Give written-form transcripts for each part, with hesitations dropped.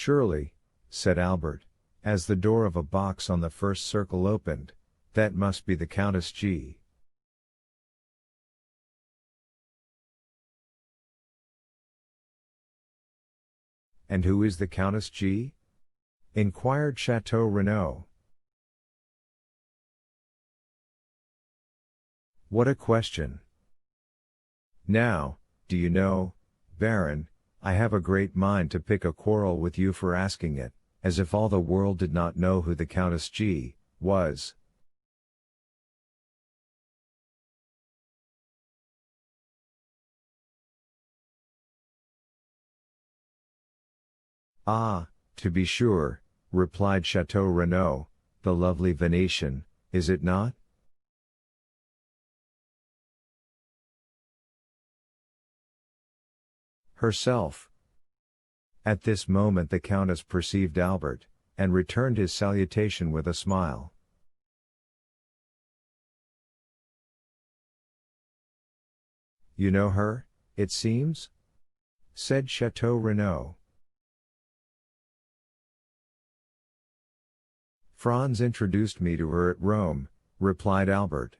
Surely, said Albert, as the door of a box on the first circle opened, that must be the Countess G. And who is the Countess G? Inquired Chateau Renaud. What a question! Now, do you know, Baron, I have a great mind to pick a quarrel with you for asking it, as if all the world did not know who the Countess G. was. Ah, to be sure, replied Chateau Renaud, the lovely Venetian, is it not? Herself. At this moment the Countess perceived Albert, and returned his salutation with a smile. You know her, it seems? Said Chateau Renaud. Franz introduced me to her at Rome, replied Albert.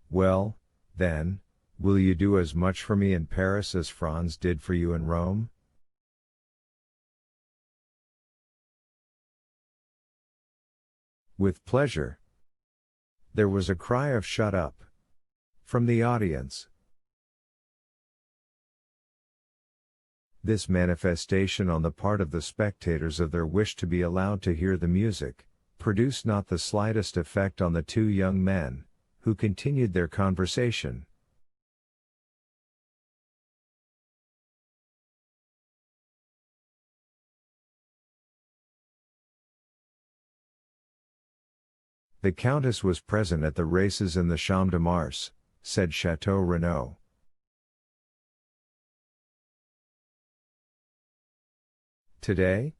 Well, then, will you do as much for me in Paris as Franz did for you in Rome? With pleasure. There was a cry of "Shut up!" from the audience. This manifestation on the part of the spectators of their wish to be allowed to hear the music, produced not the slightest effect on the two young men, who continued their conversation. The Countess was present at the races in the Champ de Mars, said Chateau Renaud. Today?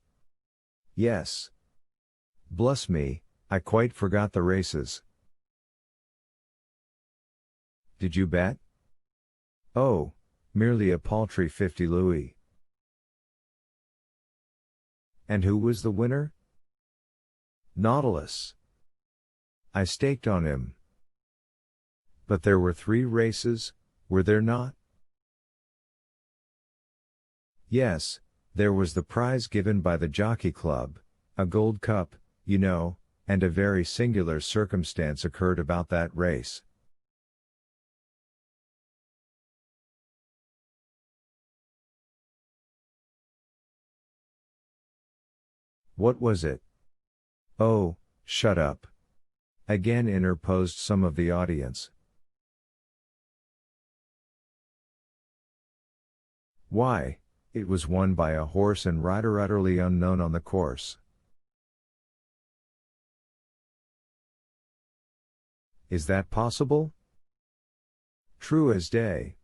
Yes. Bless me, I quite forgot the races. Did you bet? Oh, merely a paltry 50 louis. And who was the winner? Nautilus. I staked on him. But there were 3 races, were there not? Yes, there was the prize given by the Jockey Club, a gold cup, you know, and a very singular circumstance occurred about that race. What was it? Oh, shut up! Again interposed some of the audience. Why, it was won by a horse and rider utterly unknown on the course. Is that possible? True as day.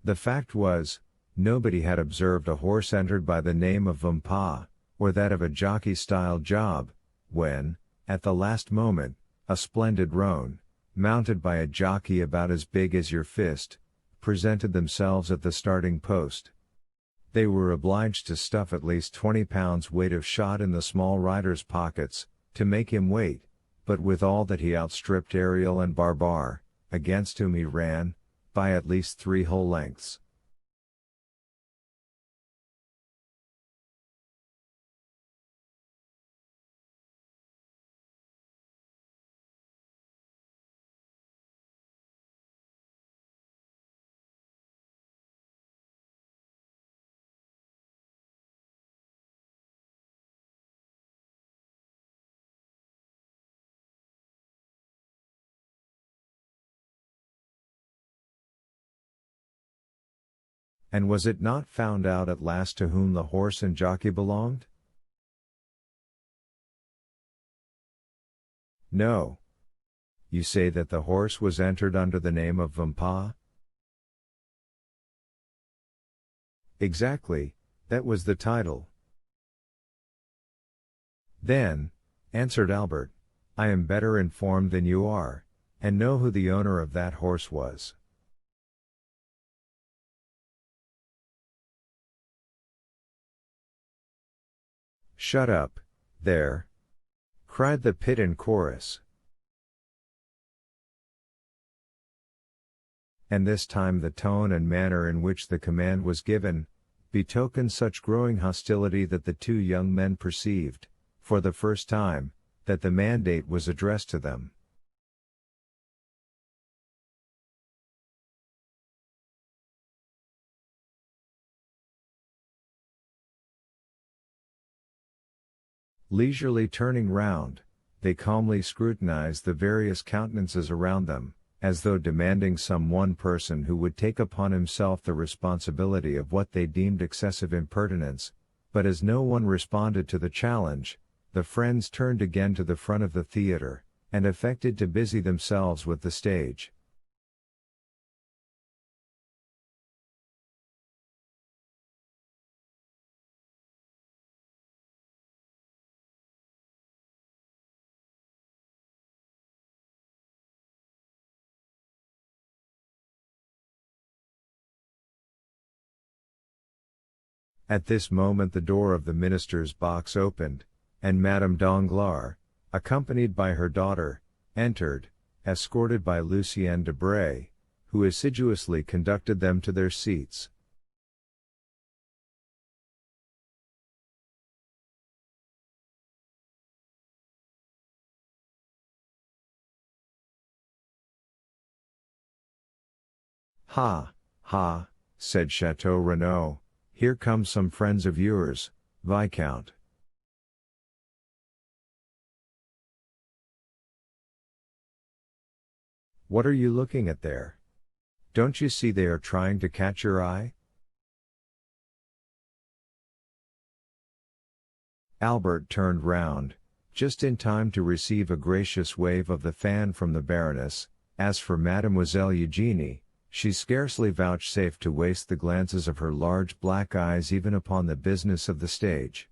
The fact was, nobody had observed a horse entered by the name of Vampa, or that of a jockey-style job, when, at the last moment, a splendid roan, mounted by a jockey about as big as your fist, presented themselves at the starting post. They were obliged to stuff at least 20 pounds weight of shot in the small rider's pockets, to make him wait, but with all that he outstripped Ariel and Barbar, against whom he ran, by at least 3 whole lengths. And was it not found out at last to whom the horse and jockey belonged? No. You say that the horse was entered under the name of Vampa? Exactly, that was the title. Then, answered Albert, I am better informed than you are, and know who the owner of that horse was. "Shut up, there!" cried the pit in chorus. And this time the tone and manner in which the command was given, betokened such growing hostility that the two young men perceived, for the first time, that the mandate was addressed to them. Leisurely turning round, they calmly scrutinized the various countenances around them, as though demanding some one person who would take upon himself the responsibility of what they deemed excessive impertinence, but as no one responded to the challenge, the friends turned again to the front of the theater, and affected to busy themselves with the stage. At this moment the door of the minister's box opened, and Madame Danglars, accompanied by her daughter, entered, escorted by Lucien Debray, who assiduously conducted them to their seats. "Ha, ha," said Chateau Renaud, "here come some friends of yours, Viscount." "What are you looking at there? Don't you see they are trying to catch your eye?" Albert turned round, just in time to receive a gracious wave of the fan from the Baroness. As for Mademoiselle Eugénie, she scarcely vouchsafed to waste the glances of her large black eyes even upon the business of the stage.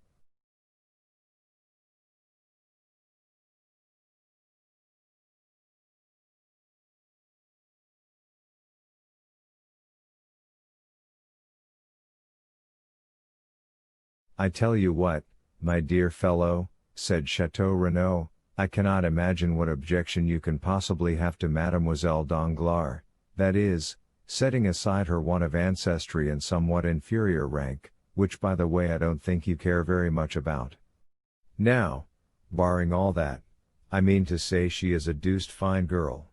"I tell you what, my dear fellow," said Chateau Renaud, "I cannot imagine what objection you can possibly have to Mademoiselle Danglars, that is, setting aside her want of ancestry and somewhat inferior rank, which by the way I don't think you care very much about. Now, barring all that, I mean to say she is a deuced fine girl."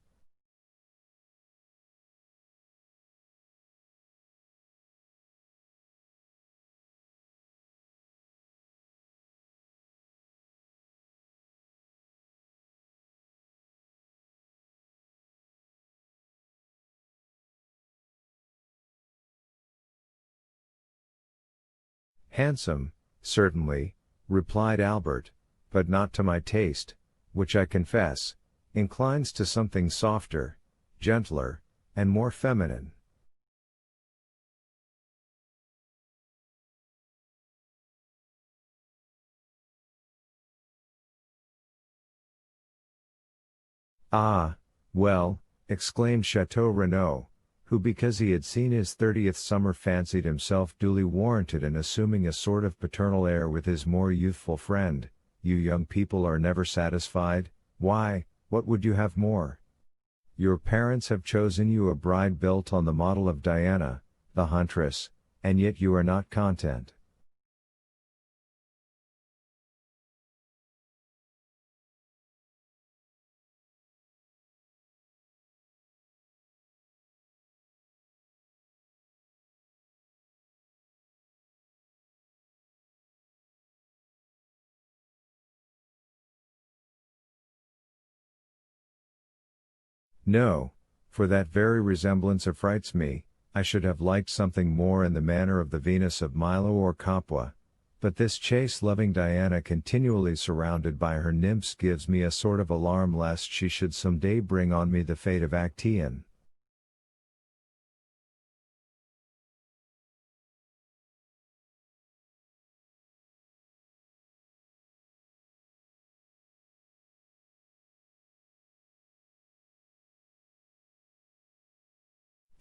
"Handsome, certainly," replied Albert, "but not to my taste, which I confess, inclines to something softer, gentler, and more feminine." "Ah, well," exclaimed Chateau Renaud, who because he had seen his 30th summer fancied himself duly warranted in assuming a sort of paternal air with his more youthful friend, "you young people are never satisfied. Why, what would you have more? Your parents have chosen you a bride built on the model of Diana, the huntress, and yet you are not content." "No, for that very resemblance affrights me. I should have liked something more in the manner of the Venus of Milo or Capua, but this chase-loving Diana continually surrounded by her nymphs gives me a sort of alarm lest she should some day bring on me the fate of Actaeon."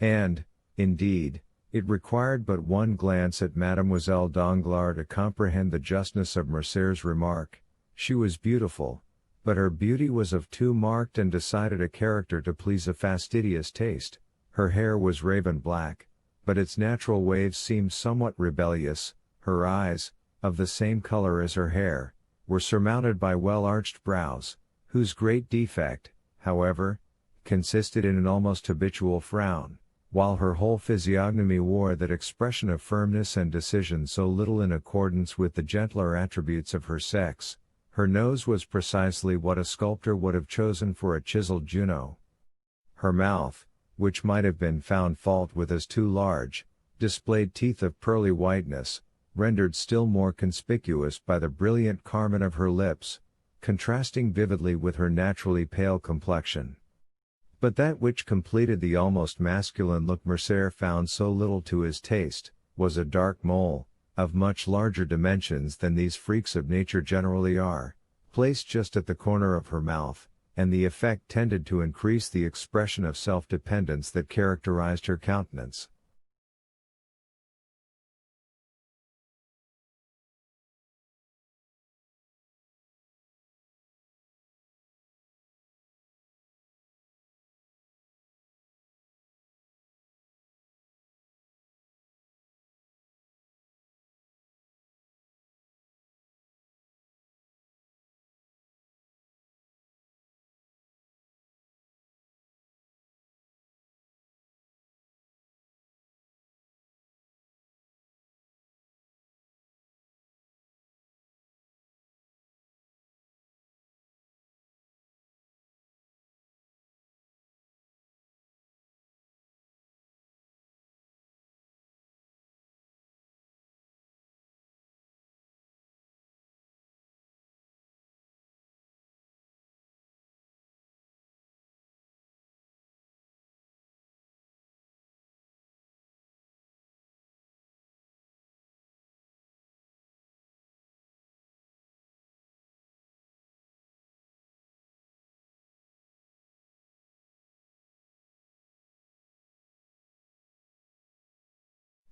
And, indeed, It required but one glance at Mademoiselle Danglars to comprehend the justness of Mercier's remark. She was beautiful, but her beauty was of too marked and decided a character to please a fastidious taste. Her hair was raven black, but its natural waves seemed somewhat rebellious. Her eyes, of the same color as her hair, were surmounted by well-arched brows, whose great defect, however, consisted in an almost habitual frown, while her whole physiognomy wore that expression of firmness and decision so little in accordance with the gentler attributes of her sex. Her nose was precisely what a sculptor would have chosen for a chiseled Juno. Her mouth, which might have been found fault with as too large, displayed teeth of pearly whiteness, rendered still more conspicuous by the brilliant carmine of her lips, contrasting vividly with her naturally pale complexion. But that which completed the almost masculine look Mercier found so little to his taste, was a dark mole, of much larger dimensions than these freaks of nature generally are, placed just at the corner of her mouth, and the effect tended to increase the expression of self-dependence that characterized her countenance.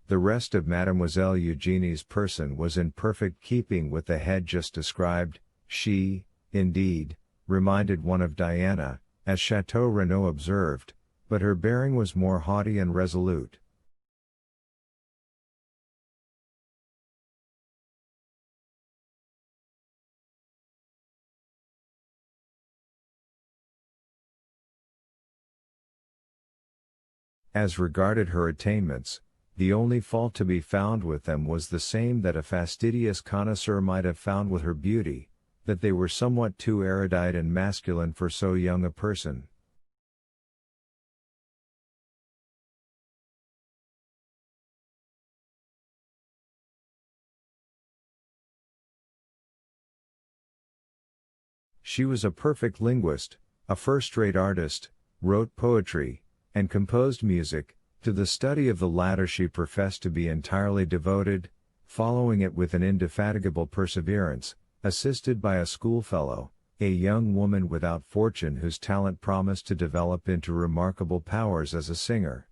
The rest of Mademoiselle Eugénie's person was in perfect keeping with the head just described. She, indeed, reminded one of Diana, as Chateau Renaud observed, but her bearing was more haughty and resolute. As regarded her attainments, the only fault to be found with them was the same that a fastidious connoisseur might have found with her beauty, that they were somewhat too erudite and masculine for so young a person. She was a perfect linguist, a first-rate artist, wrote poetry, and composed music. To the study of the latter she professed to be entirely devoted, following it with an indefatigable perseverance, assisted by a schoolfellow, a young woman without fortune whose talent promised to develop into remarkable powers as a singer.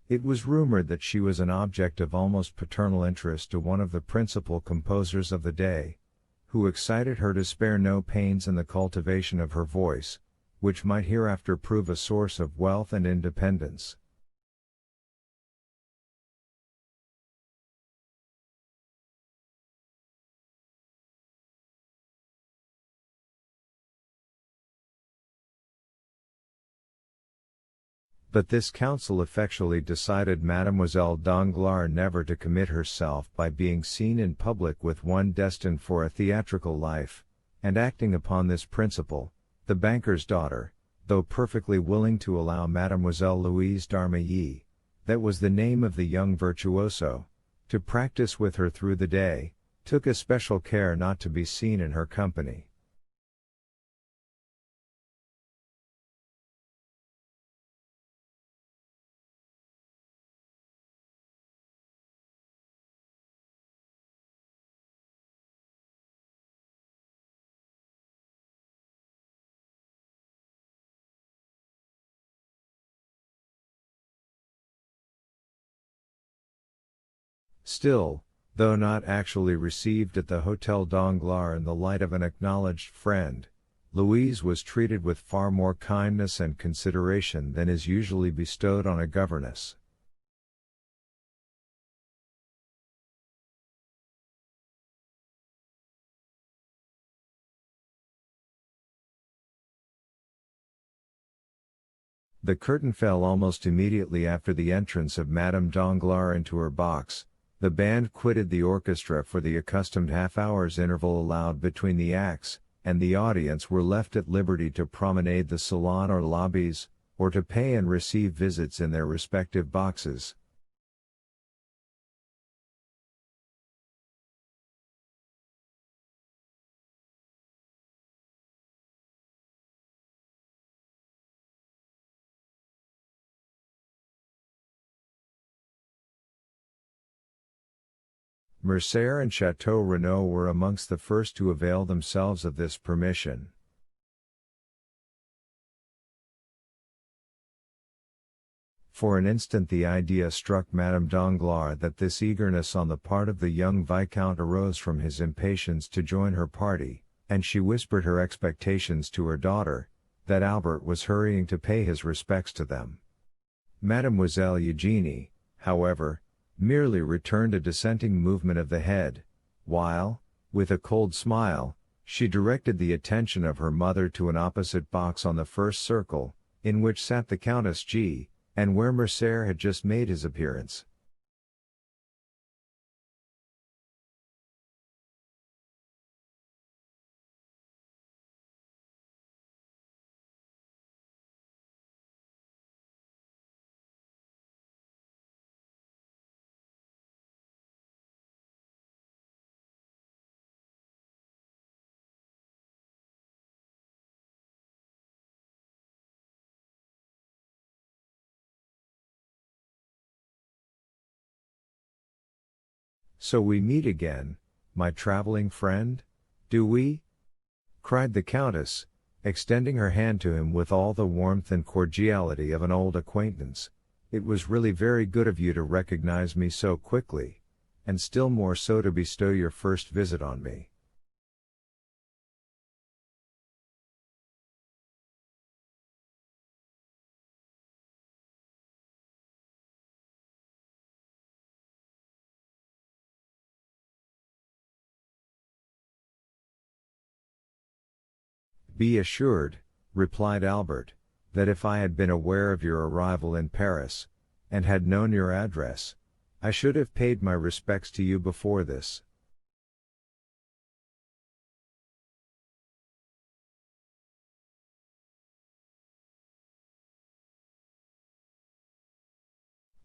It was rumored that she was an object of almost paternal interest to one of the principal composers of the day, who excited her to spare no pains in the cultivation of her voice, which might hereafter prove a source of wealth and independence. But this counsel effectually decided Mademoiselle Danglars never to commit herself by being seen in public with one destined for a theatrical life, and acting upon this principle, the banker's daughter, though perfectly willing to allow Mademoiselle Louise d'Armilly, that was the name of the young virtuoso, to practice with her through the day, took especial care not to be seen in her company. Still, though not actually received at the Hotel Danglars in the light of an acknowledged friend, Louise was treated with far more kindness and consideration than is usually bestowed on a governess. The curtain fell almost immediately after the entrance of Madame Danglars into her box. The band quitted the orchestra for the accustomed half-hour's interval allowed between the acts, and the audience were left at liberty to promenade the salon or lobbies, or to pay and receive visits in their respective boxes. Mercier and Chateau Renaud were amongst the first to avail themselves of this permission. For an instant the idea struck Madame Danglars that this eagerness on the part of the young Viscount arose from his impatience to join her party, and she whispered her expectations to her daughter, that Albert was hurrying to pay his respects to them. Mademoiselle Eugénie, however, merely returned a dissenting movement of the head, while, with a cold smile, she directed the attention of her mother to an opposite box on the first circle, in which sat the Countess G., and where Mercier had just made his appearance. "So we meet again, my traveling friend, do we?" cried the Countess, extending her hand to him with all the warmth and cordiality of an old acquaintance. "It was really very good of you to recognize me so quickly, and still more so to bestow your first visit on me." "Be assured," replied Albert, "that if I had been aware of your arrival in Paris, and had known your address, I should have paid my respects to you before this."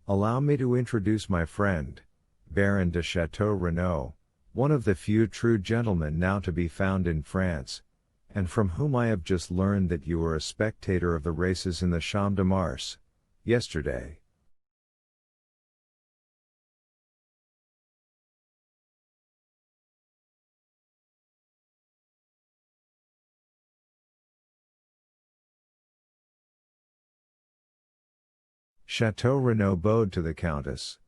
"Allow me to introduce my friend, Baron de Chateau Renaud, one of the few true gentlemen now to be found in France, and from whom I have just learned that you were a spectator of the races in the Champ de Mars, yesterday." Chateau Renaud bowed to the Countess,